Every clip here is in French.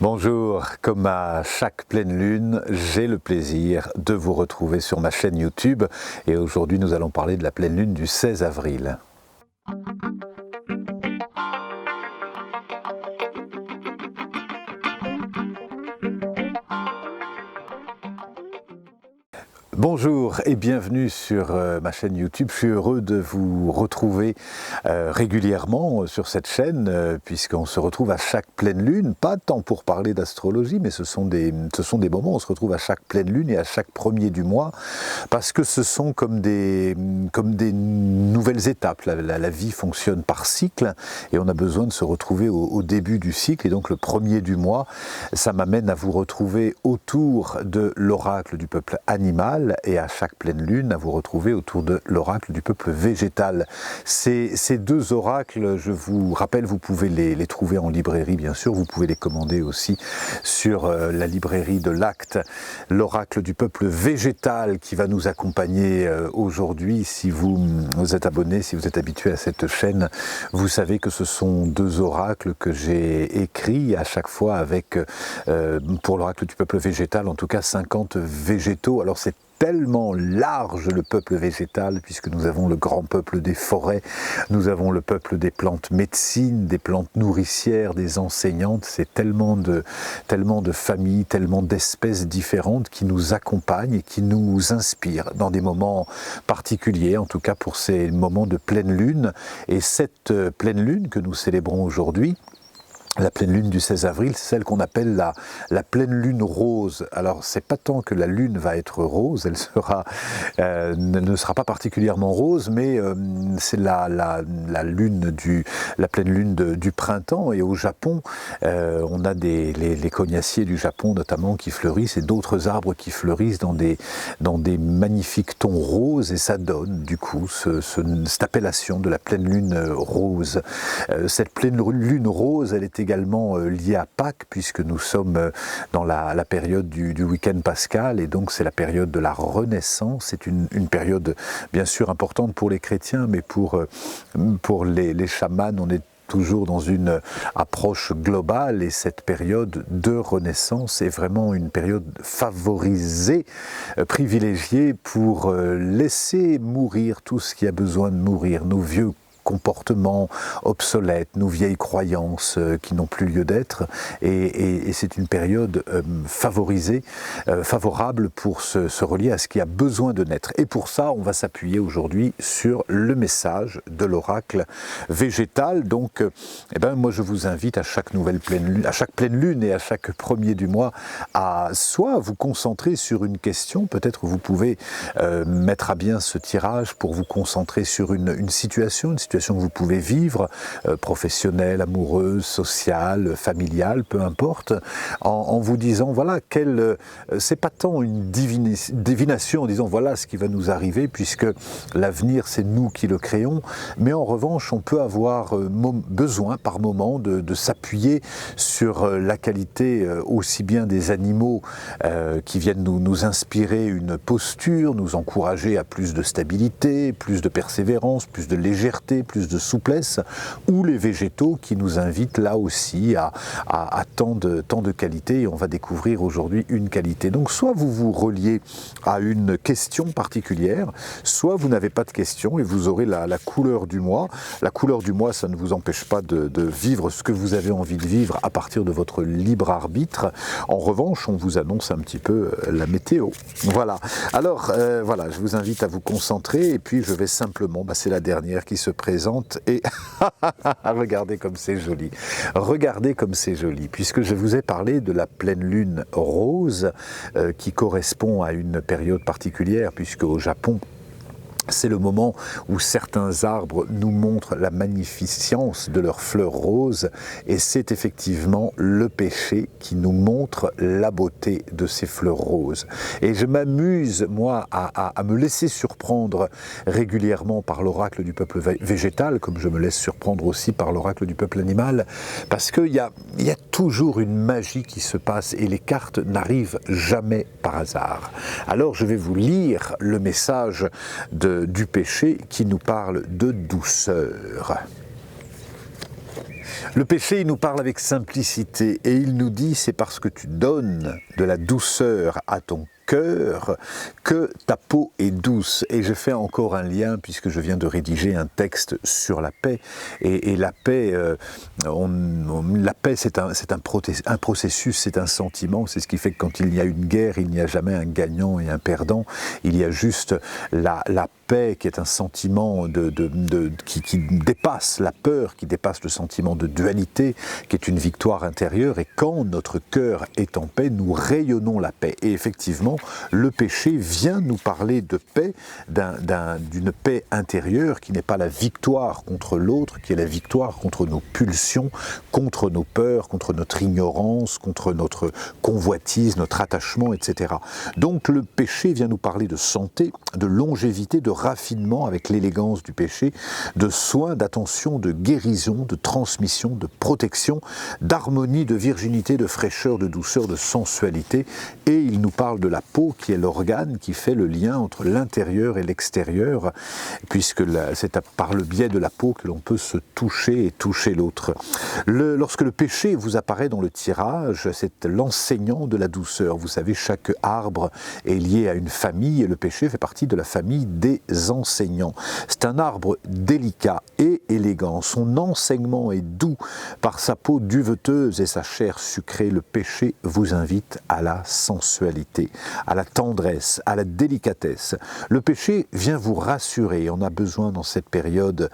Bonjour, comme à chaque pleine lune, j'ai le plaisir de vous retrouver sur ma chaîne YouTube et aujourd'hui nous allons parler de la pleine lune du 16 avril. Bonjour et bienvenue sur ma chaîne YouTube. Je suis heureux de vous retrouver régulièrement sur cette chaîne puisqu'on se retrouve à chaque pleine lune, pas tant pour parler d'astrologie, mais ce sont des moments où on se retrouve à chaque pleine lune et à chaque premier du mois parce que ce sont comme des nouvelles étapes. La vie fonctionne par cycle et on a besoin de se retrouver au début du cycle, et donc le premier du mois, ça m'amène à vous retrouver autour de l'oracle du peuple animal et à chaque pleine lune à vous retrouver autour de l'oracle du peuple végétal. Ces deux oracles, je vous rappelle, vous pouvez les trouver en librairie bien sûr, vous pouvez les commander aussi sur la librairie de l'Acte. L'oracle du peuple végétal qui va nous accompagner aujourd'hui. Si vous êtes abonné, si vous êtes habitué à cette chaîne, vous savez que ce sont deux oracles que j'ai écrits à chaque fois avec, pour l'oracle du peuple végétal, en tout cas 50 végétaux. Alors c'est tellement large le peuple végétal, puisque nous avons le grand peuple des forêts, nous avons le peuple des plantes médecines, des plantes nourricières, des enseignantes. C'est tellement de familles, tellement d'espèces différentes qui nous accompagnent et qui nous inspirent dans des moments particuliers, en tout cas pour ces moments de pleine lune. Et cette pleine lune que nous célébrons aujourd'hui, la pleine lune du 16 avril, c'est celle qu'on appelle la pleine lune rose. Alors, c'est pas tant que la lune va être rose, elle ne sera pas particulièrement rose, mais c'est la pleine lune du printemps. Et au Japon, on a les cognaciers du Japon notamment qui fleurissent, et d'autres arbres qui fleurissent dans des magnifiques tons roses, et ça donne du coup cette appellation de la pleine lune rose. Cette pleine lune rose, elle est également lié à Pâques, puisque nous sommes dans la période du week-end pascal, et donc c'est la période de la Renaissance. C'est une période bien sûr importante pour les chrétiens, mais pour les chamans, on est toujours dans une approche globale, et cette période de Renaissance est vraiment une période favorisée, privilégiée pour laisser mourir tout ce qui a besoin de mourir, nos vieux comportements obsolètes, nos vieilles croyances qui n'ont plus lieu d'être, et c'est une période favorable pour se relier à ce qui a besoin de naître. Et pour ça, on va s'appuyer aujourd'hui sur le message de l'oracle végétal. Donc, moi je vous invite à chaque pleine lune et à chaque premier du mois à soit vous concentrer sur une question, peut-être vous pouvez mettre à bien ce tirage pour vous concentrer sur une situation que vous pouvez vivre, professionnelle, amoureuse, sociale, familiale, peu importe, en vous disant, voilà, c'est pas tant une divination en disant, voilà ce qui va nous arriver, puisque l'avenir, c'est nous qui le créons, mais en revanche, on peut avoir besoin par moment de s'appuyer sur la qualité aussi bien des animaux qui viennent nous inspirer une posture, nous encourager à plus de stabilité, plus de persévérance, plus de légèreté, plus de souplesse, ou les végétaux qui nous invitent là aussi à tant de qualités, et on va découvrir aujourd'hui une qualité. Donc soit vous vous reliez à une question particulière, soit vous n'avez pas de question et vous aurez la couleur du mois. La couleur du mois, ça ne vous empêche pas de vivre ce que vous avez envie de vivre à partir de votre libre arbitre. En revanche, on vous annonce un petit peu la météo. Voilà. Alors, voilà, je vous invite à vous concentrer, et puis je vais simplement, c'est la dernière qui se présente, et regardez comme c'est joli. Regardez comme c'est joli, puisque je vous ai parlé de la pleine lune rose qui correspond à une période particulière, puisque au Japon, c'est le moment où certains arbres nous montrent la magnificence de leurs fleurs roses, et c'est effectivement le péché qui nous montre la beauté de ces fleurs roses. Et je m'amuse, moi, à me laisser surprendre régulièrement par l'oracle du peuple végétal, comme je me laisse surprendre aussi par l'oracle du peuple animal, parce qu'il y a toujours une magie qui se passe, et les cartes n'arrivent jamais par hasard. Alors je vais vous lire le message du péché qui nous parle de douceur. Le péché, il nous parle avec simplicité et il nous dit c'est parce que tu donnes de la douceur à ton cœur que ta peau est douce. Et je fais encore un lien puisque je viens de rédiger un texte sur la paix. Et la paix, la paix c'est un processus, c'est un sentiment. C'est ce qui fait que quand il y a une guerre, il n'y a jamais un gagnant et un perdant. Il y a juste la paix qui est un sentiment qui dépasse la peur, qui dépasse le sentiment de dualité, qui est une victoire intérieure. Et quand notre cœur est en paix, nous rayonnons la paix. Et effectivement, le péché vient nous parler de paix, d'une paix intérieure qui n'est pas la victoire contre l'autre, qui est la victoire contre nos pulsions, contre nos peurs, contre notre ignorance, contre notre convoitise, notre attachement, etc. Donc le péché vient nous parler de santé, de longévité, de raffinement avec l'élégance du péché, de soin, d'attention, de guérison, de transmission, de protection, d'harmonie, de virginité, de fraîcheur, de douceur, de sensualité. Et il nous parle de la peau qui est l'organe qui fait le lien entre l'intérieur et l'extérieur, puisque c'est par le biais de la peau que l'on peut se toucher et toucher l'autre. Lorsque le péché vous apparaît dans le tirage, c'est l'enseignant de la douceur. Vous savez, chaque arbre est lié à une famille et le péché fait partie de la famille des enseignants. C'est un arbre délicat et élégant. Son enseignement est doux par sa peau duveteuse et sa chair sucrée. Le péché vous invite à la sensualité, à la tendresse, à la délicatesse. Le péché vient vous rassurer. On a besoin dans cette période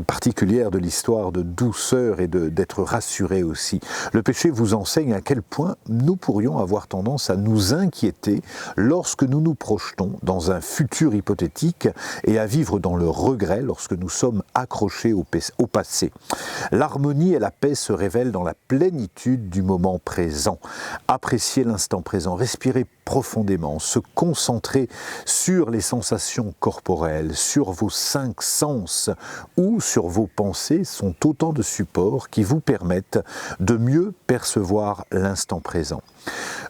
particulière de l'histoire de douceur et d'être rassuré aussi. Le péché vous enseigne à quel point nous pourrions avoir tendance à nous inquiéter lorsque nous nous projetons dans un futur hypothétique et à vivre dans le regret lorsque nous sommes accrochés au passé. L'harmonie et la paix se révèlent dans la plénitude du moment présent. Appréciez l'instant présent, respirez profondément, se concentrer sur les sensations corporelles, sur vos 5 sens ou sur vos pensées sont autant de supports qui vous permettent de mieux percevoir l'instant présent.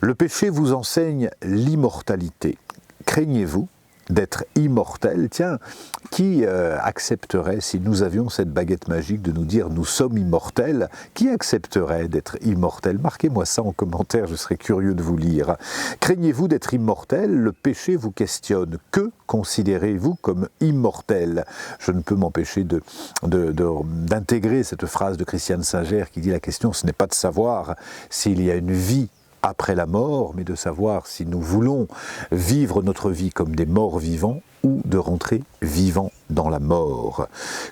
Le péché vous enseigne l'immortalité. Craignez-vous d'être immortel? Tiens, qui accepterait, si nous avions cette baguette magique de nous dire nous sommes immortels, qui accepterait d'être immortel? Marquez-moi ça en commentaire, je serais curieux de vous lire. Craignez-vous d'être immortel? Le péché vous questionne. Que considérez-vous comme immortel? Je ne peux m'empêcher d'intégrer cette phrase de Christiane Singer qui dit la question ce n'est pas de savoir s'il y a une vie après la mort, mais de savoir si nous voulons vivre notre vie comme des morts vivants ou de rentrer vivants dans la mort.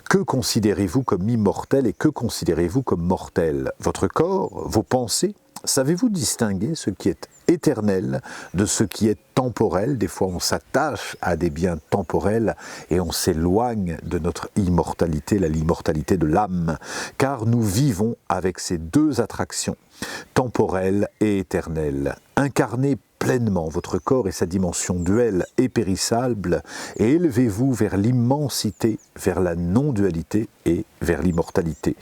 Que considérez-vous comme immortel et que considérez-vous comme mortel? Votre corps, vos pensées? Savez-vous distinguer ce qui est éternel de ce qui est temporel? Des fois on s'attache à des biens temporels et on s'éloigne de notre immortalité, l'immortalité de l'âme, car nous vivons avec ces deux attractions, temporelle et éternelle. Incarnez pleinement votre corps et sa dimension duelle et périssable et élevez-vous vers l'immensité, vers la non-dualité et vers l'immortalité.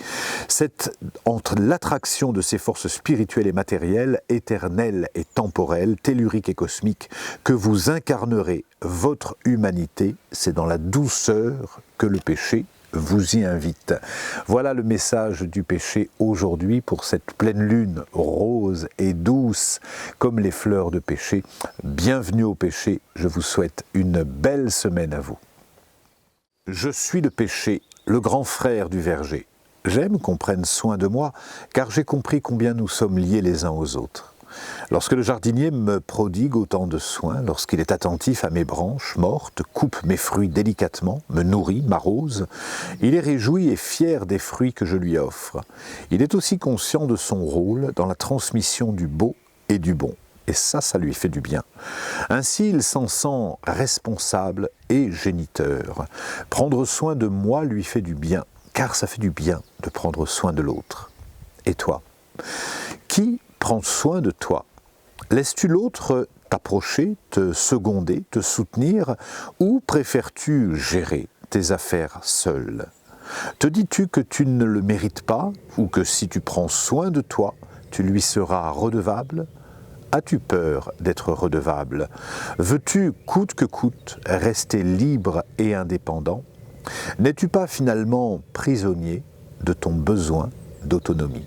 C'est entre l'attraction de ces forces spirituelles et matérielles, éternelles et temporelles, telluriques et cosmiques, que vous incarnerez votre humanité. C'est dans la douceur que le péché vous y invite. Voilà le message du péché aujourd'hui pour cette pleine lune rose et douce comme les fleurs de péché. Bienvenue au péché, je vous souhaite une belle semaine à vous. Je suis le péché, le grand frère du verger. J'aime qu'on prenne soin de moi car j'ai compris combien nous sommes liés les uns aux autres. Lorsque le jardinier me prodigue autant de soins, lorsqu'il est attentif à mes branches mortes, coupe mes fruits délicatement, me nourrit, m'arrose, il est réjoui et fier des fruits que je lui offre. Il est aussi conscient de son rôle dans la transmission du beau et du bon. Et ça lui fait du bien. Ainsi, il s'en sent responsable et géniteur. Prendre soin de moi lui fait du bien, car ça fait du bien de prendre soin de l'autre. Et toi? Qui prend soin de toi? Laisses-tu l'autre t'approcher, te seconder, te soutenir, ou préfères-tu gérer tes affaires seul? Te dis-tu que tu ne le mérites pas, ou que si tu prends soin de toi, tu lui seras redevable? As-tu peur d'être redevable? Veux-tu, coûte que coûte, rester libre et indépendant? N'es-tu pas finalement prisonnier de ton besoin d'autonomie.